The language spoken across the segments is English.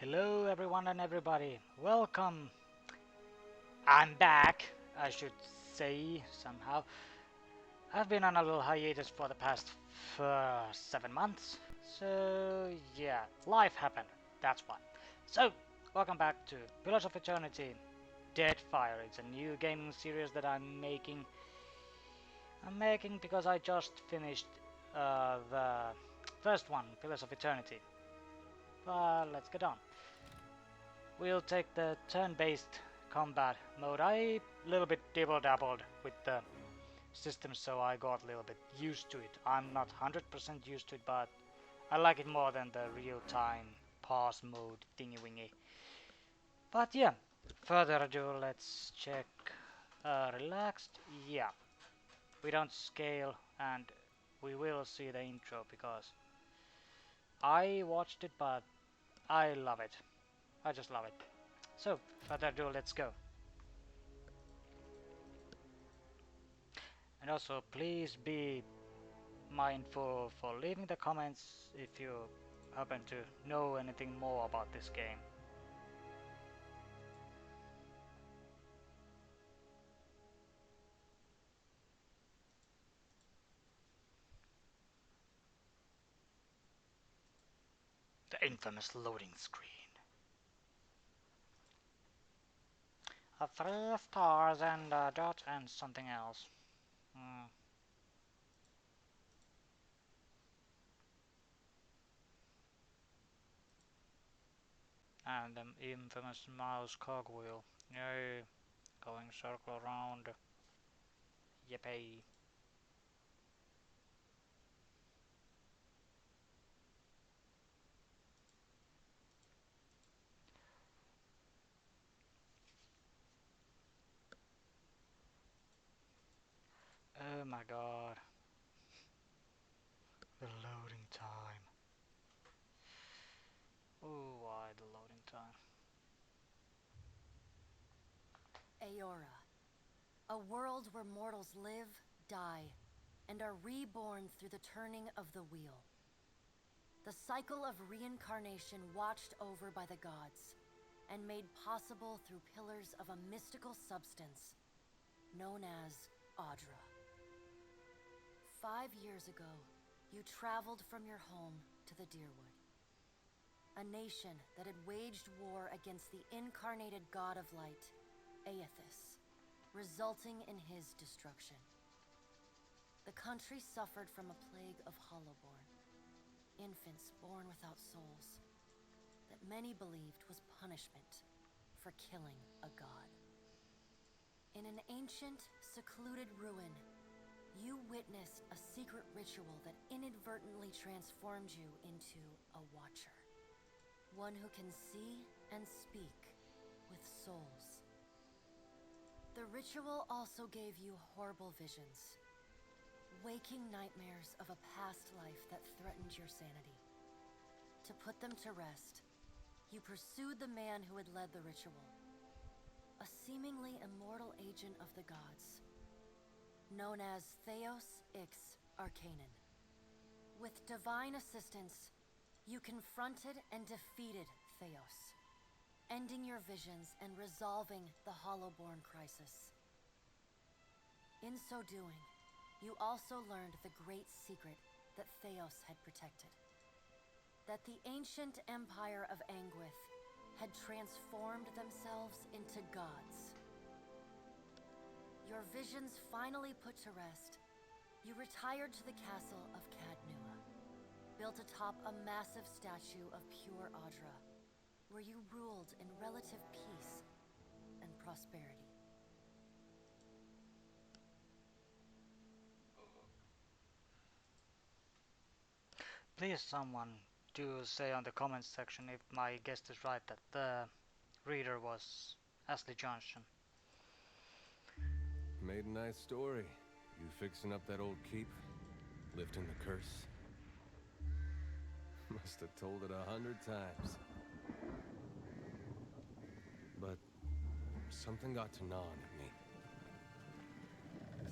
Hello everyone and everybody, welcome! I'm back, I should say, somehow. I've been on a little hiatus for the past 7 months, so yeah, life happened, that's why. So, welcome back to Pillars of Eternity, Deadfire. It's a new gaming series that I'm making. Because I just finished the first one, Pillars of Eternity. But let's get on. We'll take the turn-based combat mode. I little bit dibble-dabbled with the system, so I got a little bit used to it. I'm not 100% used to it, but I like it more than the real-time pause mode thingy-wingy. But yeah, further ado, let's check. Relaxed, yeah. We don't scale, and we will see the intro because I watched it, but I love it. I just love it. So, further ado, let's go. And also, please be mindful for leaving the comments if you happen to know anything more about this game. The infamous loading screen. 3 stars and a dot and something else. And the infamous mouse cogwheel. Yay, going circle around. Yippee. Oh my god. The loading time. Oh, why the loading time? Aora, a world where mortals live, die, and are reborn through the turning of the wheel. The cycle of reincarnation watched over by the gods, and made possible through pillars of a mystical substance known as Audra. 5 years ago, you traveled from your home to the Deerwood, a nation that had waged war against the incarnated god of light, Aethys, resulting in his destruction. The country suffered from a plague of hollowborn, infants born without souls, that many believed was punishment for killing a god. In an ancient, secluded ruin, you witnessed a secret ritual that inadvertently transformed you into a watcher. One who can see and speak with souls. The ritual also gave you horrible visions, waking nightmares of a past life that threatened your sanity. To put them to rest, you pursued the man who had led the ritual, a seemingly immortal agent of the gods, known as Theos Ix Arcanon. With divine assistance, you confronted and defeated Theos, ending your visions and resolving the Hollowborn crisis. In so doing, you also learned the great secret that Theos had protected. That the ancient empire of Anguith had transformed themselves into gods. Your visions finally put to rest, you retired to the castle of Cadnua, built atop a massive statue of pure Audra, where you ruled in relative peace and prosperity. Please someone do say on the comments section if my guess is right that the reader was Ashley Johnson. Made a nice story. You fixing up that old keep? Lifting the curse? Must have told it 100 times. But something got to gnawing at me.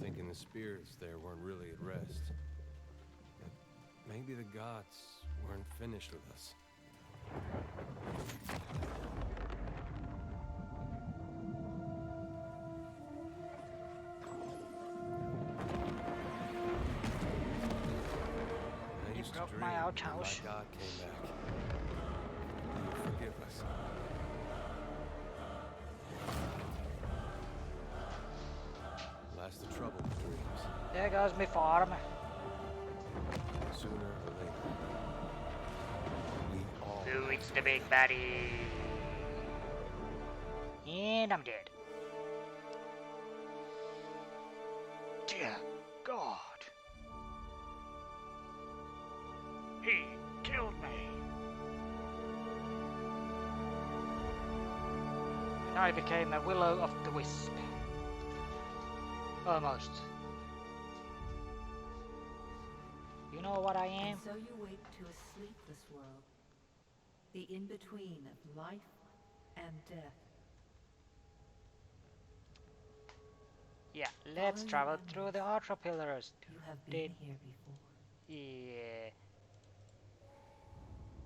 Thinking the spirits there weren't really at rest. That maybe the gods weren't finished with us. I You used to broke dream my that outhouse. my God came back. Will you forgive us? Last the trouble with dreams. There goes my farm. Sooner or later, we all Ooh, have it's to the big wake up. baddie. And I'm dead. Dear God. He killed me. And I became a Willow of the Wisp. Almost. You know what I am? And so you wake to a sleepless world, the in-between of life and death. Yeah, let's Follow your travel through the memories. Ultra Pillars. You have Did been here before. yeah.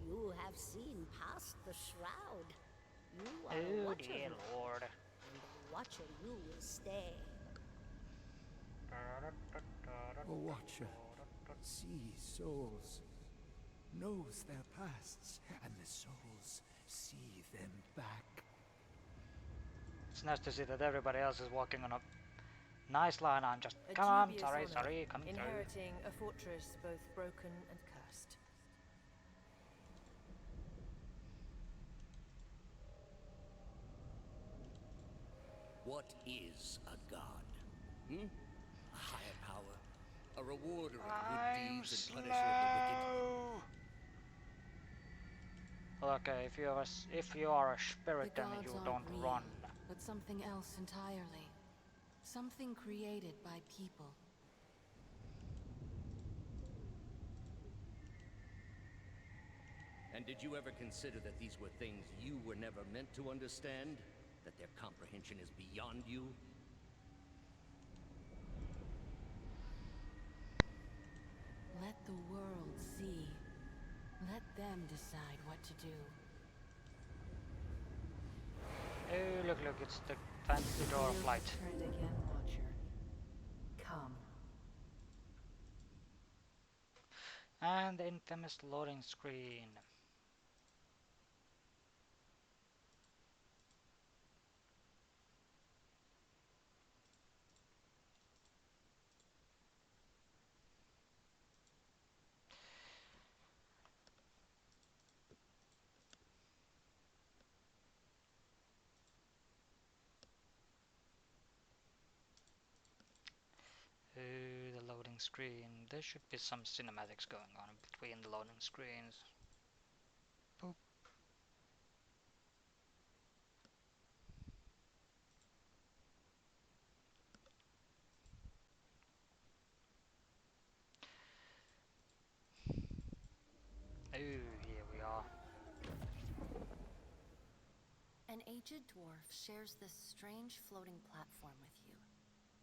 You have seen past the shroud. You are a Oh watcher dear here, Lord. and a watcher you will stay. A watcher sees souls, knows their pasts, and the souls see them back. It's nice to see that everybody else is walking on a nice line. I'm just A come on, dubious sorry, honor, sorry, coming through. inheriting a fortress both broken and cursed. What is a god? Hmm? A higher power? A rewarder of good I'm deeds slow. and punisher of the wicked? Okay, if you are a spirit, The then gods you aren't don't real, run. but something else entirely. Something created by people. And did you ever consider that these were things you were never meant to understand? That their comprehension is beyond you? Let the world see. Let them decide what to do. Oh, look, look, it's the fancy door of Wheels light. have turned again, Watcher. Come. And the infamous loading screen. The loading screen. There should be some cinematics going on between the loading screens. Boop. Oh, here we are. An aged dwarf shares this strange floating platform with you.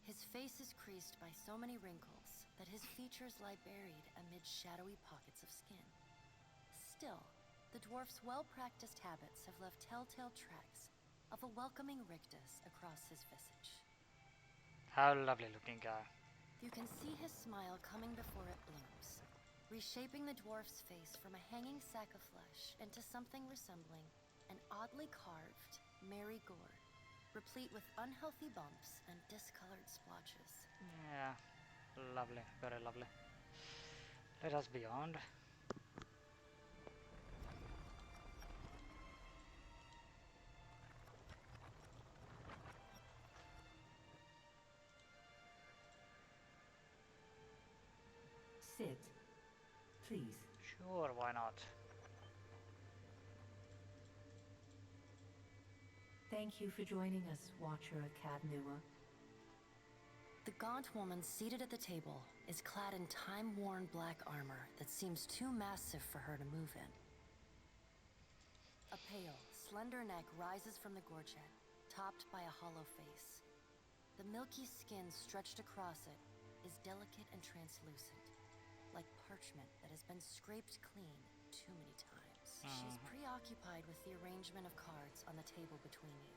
His face is creased by so many wrinkles that his features lie buried amid shadowy pockets of skin. Still, the dwarf's well-practiced habits have left telltale tracks of a welcoming rictus across his visage. How lovely looking guy. You can see his smile coming before it blooms, reshaping the dwarf's face from a hanging sack of flesh into something resembling an oddly carved, merry gourd, replete with unhealthy bumps and discolored splotches. Yeah, lovely, very lovely. Let us beyond. Sit. Please. Sure, why not? Thank you for joining us, Watcher of Cadnua. The gaunt woman seated at the table is clad in time-worn black armor that seems too massive for her to move in. A pale, slender neck rises from the gorget, topped by a hollow face. The milky skin stretched across it is delicate and translucent, like parchment that has been scraped clean too many times. She's preoccupied with the arrangement of cards on the table between you.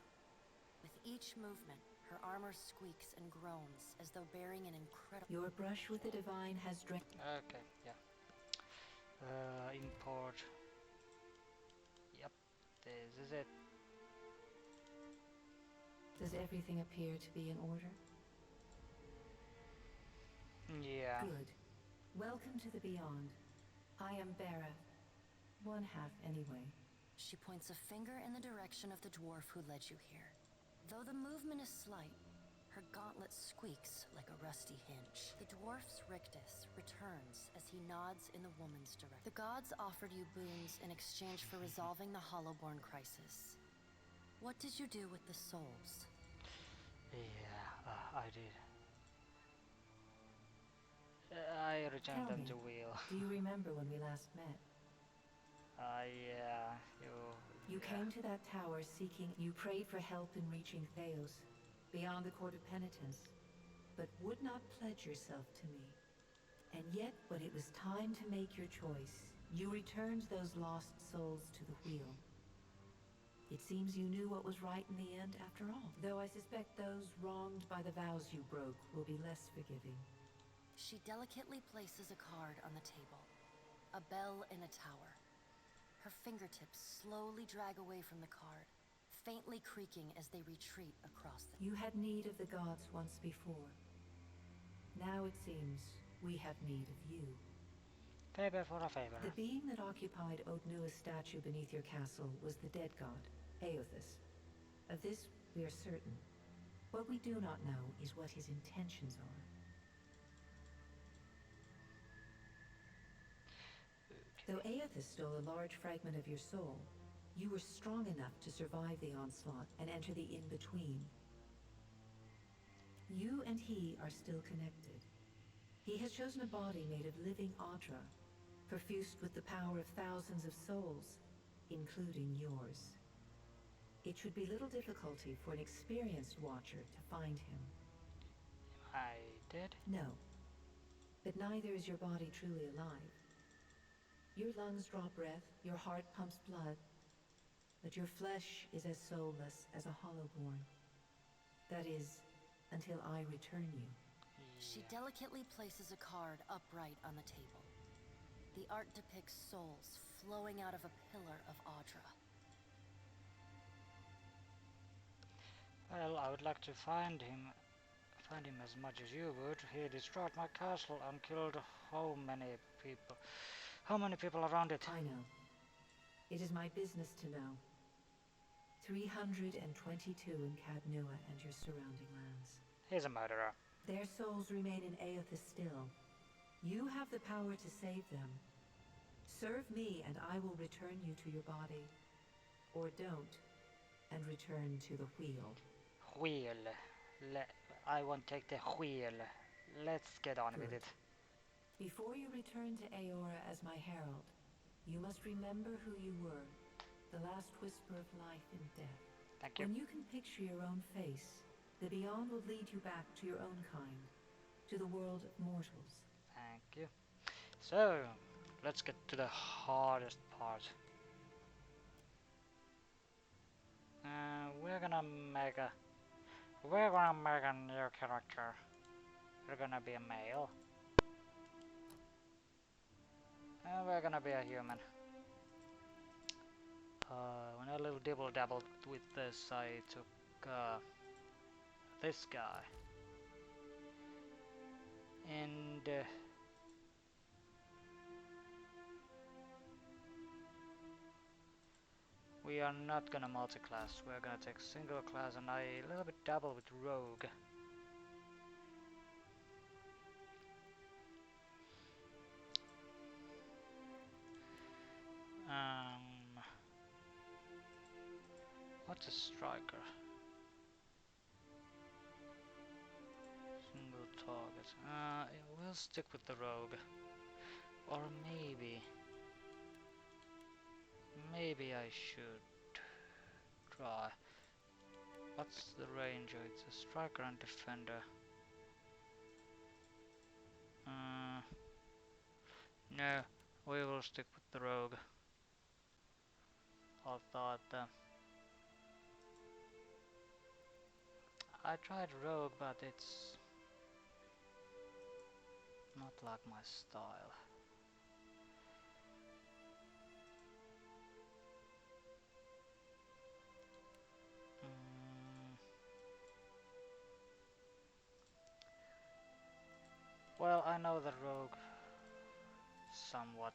With each movement, her armor squeaks and groans as though bearing an incredible... Your brush with the divine has drained... Okay, yeah. Import. Yep, this is it. Does everything appear to be in order? Yeah. Good. Welcome to the Beyond. I am Bera. One half, anyway. She points a finger in the direction of the dwarf who led you here. Though the movement is slight, her gauntlet squeaks like a rusty hinge. The dwarf's rictus returns as he nods in the woman's direction. The gods offered you boons in exchange for resolving the Hollowborn crisis. What did you do with the souls? Yeah, I did. I returned Tell them me, to Wheel. do you remember when we last met? Yeah, You came to that tower seeking... You prayed for help in reaching Theos, beyond the Court of Penitence, but would not pledge yourself to me. And yet, when it was time to make your choice, you returned those lost souls to the Wheel. It seems you knew what was right in the end after all. Though I suspect those wronged by the vows you broke will be less forgiving. She delicately places a card on the table. A bell in a tower. Her fingertips slowly drag away from the card, faintly creaking as they retreat across the... You had need of the gods once before. Now it seems we have need of you. Favor for a favor. The being that occupied Odnua's statue beneath your castle was the dead god, Aothus. Of this we are certain. What we do not know is what his intentions are. Though Aothus stole a large fragment of your soul, you were strong enough to survive the onslaught and enter the in-between. You and he are still connected. He has chosen a body made of living Audra, perfused with the power of thousands of souls, including yours. It should be little difficulty for an experienced watcher to find him. I did? No, but neither is your body truly alive. Your lungs draw breath, your heart pumps blood, but your flesh is as soulless as a Hollowborn. That is, until I return you. She delicately places a card upright on the table. The art depicts souls flowing out of a pillar of Audra. Well, I would like to find him as much as you would. He destroyed my castle and killed how many people? How many people around it? I know. It is my business to know. 322 in Cadnua and your surrounding lands. He's a murderer. Their souls remain in Aothus still. You have the power to save them. Serve me and I will return you to your body. Or don't, and return to the Wheel. Wheel. I won't take the wheel. Let's get on with it. Before you return to Aora as my herald, you must remember who you were, the last whisper of life and death. Thank you. When you can picture your own face, the Beyond will lead you back to your own kind, to the world of mortals. Thank you. So, let's get to the hardest part. We're gonna make a new character. We're gonna be a male. And we're gonna be a human. When I little dibble dabbled with this, I took this guy. And we are not gonna multi-class, we're gonna take single class, and I a little bit dabble with rogue. What's a striker? Single target. We'll stick with the rogue. Or maybe I should try. What's the ranger? It's a striker and defender. No, We will stick with the rogue. Although I tried rogue, but it's not like my style. Well, I know the rogue somewhat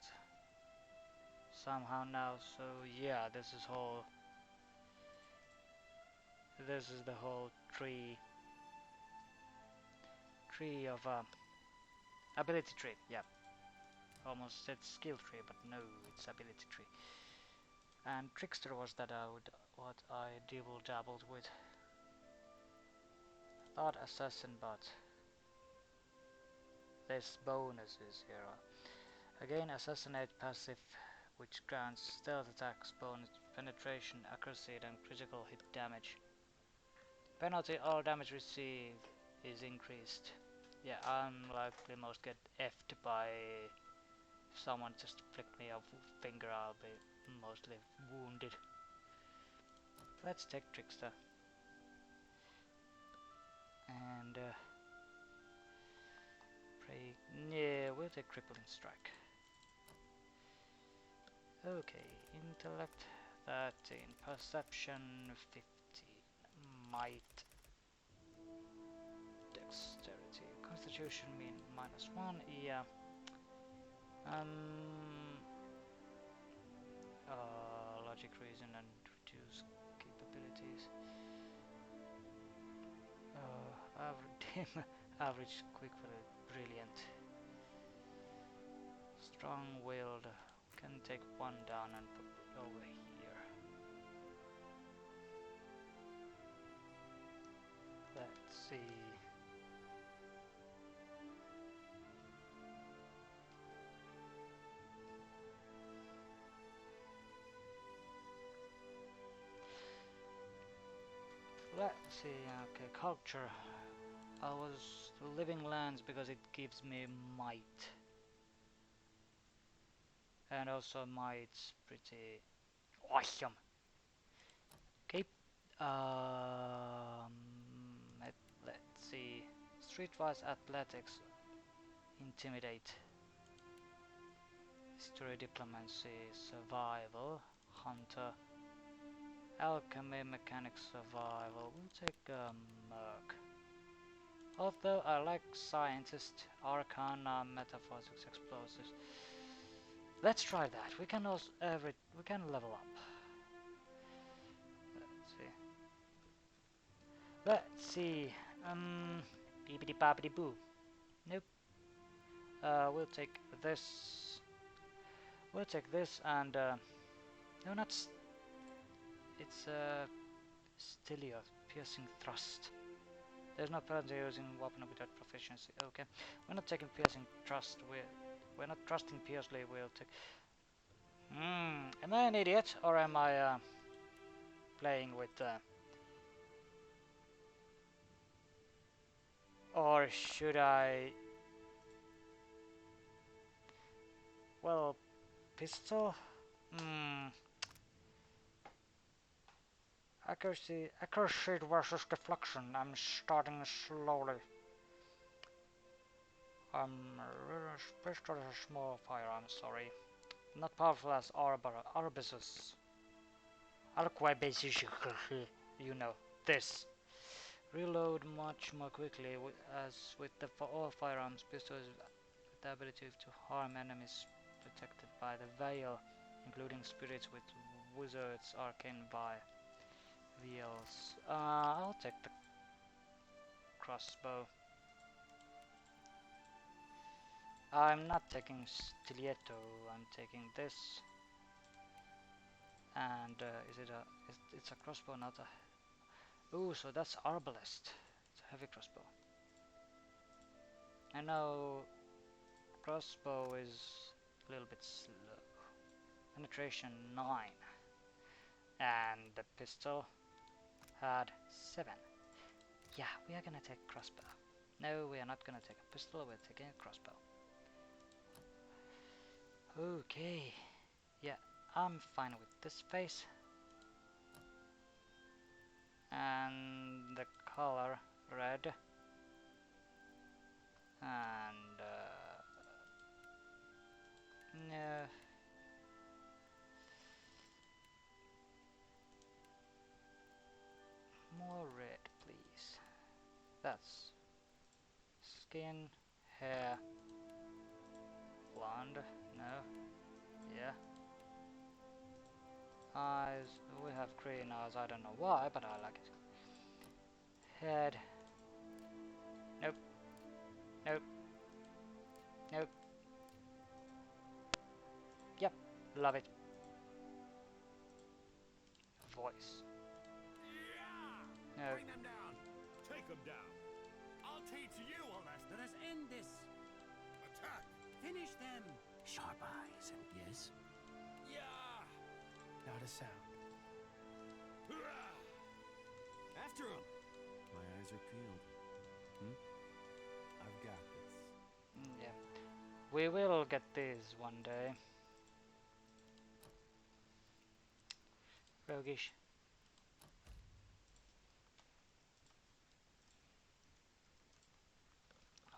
somehow now, so yeah, this is the whole tree of ability tree. Yeah, almost said skill tree, but no, it's ability tree. And trickster was what I dibble dabbled with. Thought assassin, but there's bonuses here. Again, assassinate passive, which grants stealth attacks bonus, penetration, accuracy, and critical hit damage. Penalty: all damage received is increased. Yeah, I'm likely most get effed by if someone just flicked me a finger. I'll be mostly wounded. Let's take trickster. And pray. Yeah, we'll take crippling strike. Okay, intellect 13, perception 15, might, dexterity, constitution mean -1. Yeah. Logic, reason, and reduce capabilities. Average, quick, brilliant. Strong-willed. Can take one down and put it over here. Let's see. Let's see. Okay, culture. I was living lands because it gives me might. And also might's pretty awesome. Okay. Let's see. Streetwise athletics, intimidate, history, diplomacy, survival, hunter, alchemy, mechanics, survival. We'll take merc. Although I like scientist, arcana, metaphysics, explosives. Let's try that. We can also we can level up. Let's see. Beepity boppity boo. Nope. We'll take this. We'll take this and no, not. It's Stilio, piercing thrust. There's no penalty using weapon without proficiency. Okay, we're not taking piercing thrust. We're not trusting fiercely. We'll take. Am I an idiot or am I playing with? Or should I? Well, pistol. Accuracy versus deflection. I'm starting slowly. Pistol is a small firearm. Sorry, not powerful as Arbusus. You know this. Reload much more quickly, as with all firearms. Pistol is the ability to harm enemies protected by the veil, including spirits with wizards, arcane vials. I'll take the crossbow. I'm not taking stiletto. I'm taking this. And it's a crossbow, not a. Ooh, so that's arbalest. It's a heavy crossbow. I know crossbow is a little bit slow. Penetration 9. And the pistol had 7. Yeah, we are gonna take crossbow. No, we are not gonna take a pistol, we're taking a crossbow. Okay, yeah, I'm fine with this face. And the color red. And no. More red, please. That's skin, hair, blonde, no, yeah. Eyes, we have green eyes, I don't know why, but I like it. Head, nope, nope, nope. Yep, love it. Voice, no. Bring them down. Take them down. I'll teach you a lesson. Let us end this. Attack. Finish them. Sharp eyes and yes, Yeah. not a sound. After him. My eyes are peeled. I've got this. Yeah, we will get these one day. Roguish.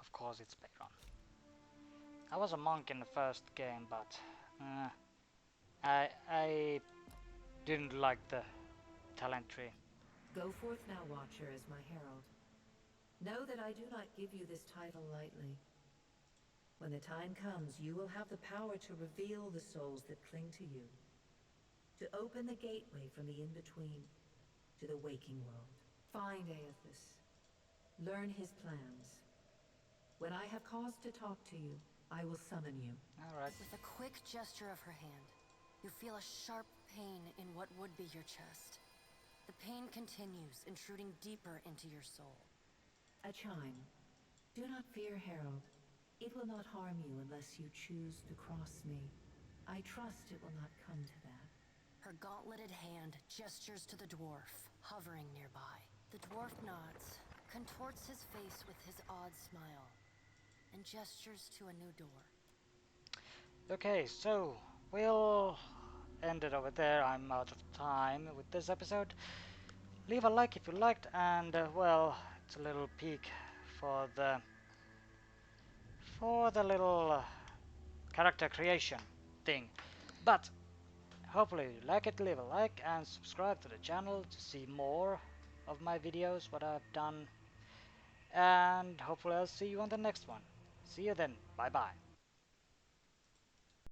Of course it's Bayron. I was a monk in the first game, but I didn't like the talent tree. Go forth now, Watcher, as my herald. Know that I do not give you this title lightly. When the time comes, you will have the power to reveal the souls that cling to you. To open the gateway from the in-between to the waking world. Find Aethys. Learn his plans. When I have cause to talk to you, I will summon you. Alright. With a quick gesture of her hand, you feel a sharp pain in what would be your chest. The pain continues, intruding deeper into your soul. A chime. Do not fear, Herald. It will not harm you unless you choose to cross me. I trust it will not come to that. Her gauntleted hand gestures to the dwarf, hovering nearby. The dwarf nods, contorts his face with his odd smile, and gestures to a new door. Okay, so we'll end it over there. I'm out of time with this episode. Leave a like if you liked, and well, it's a little peek for the little character creation thing. But hopefully you like it. Leave a like and subscribe to the channel to see more of my videos, what I've done, and hopefully I'll see you on the next one. See you then. Bye bye.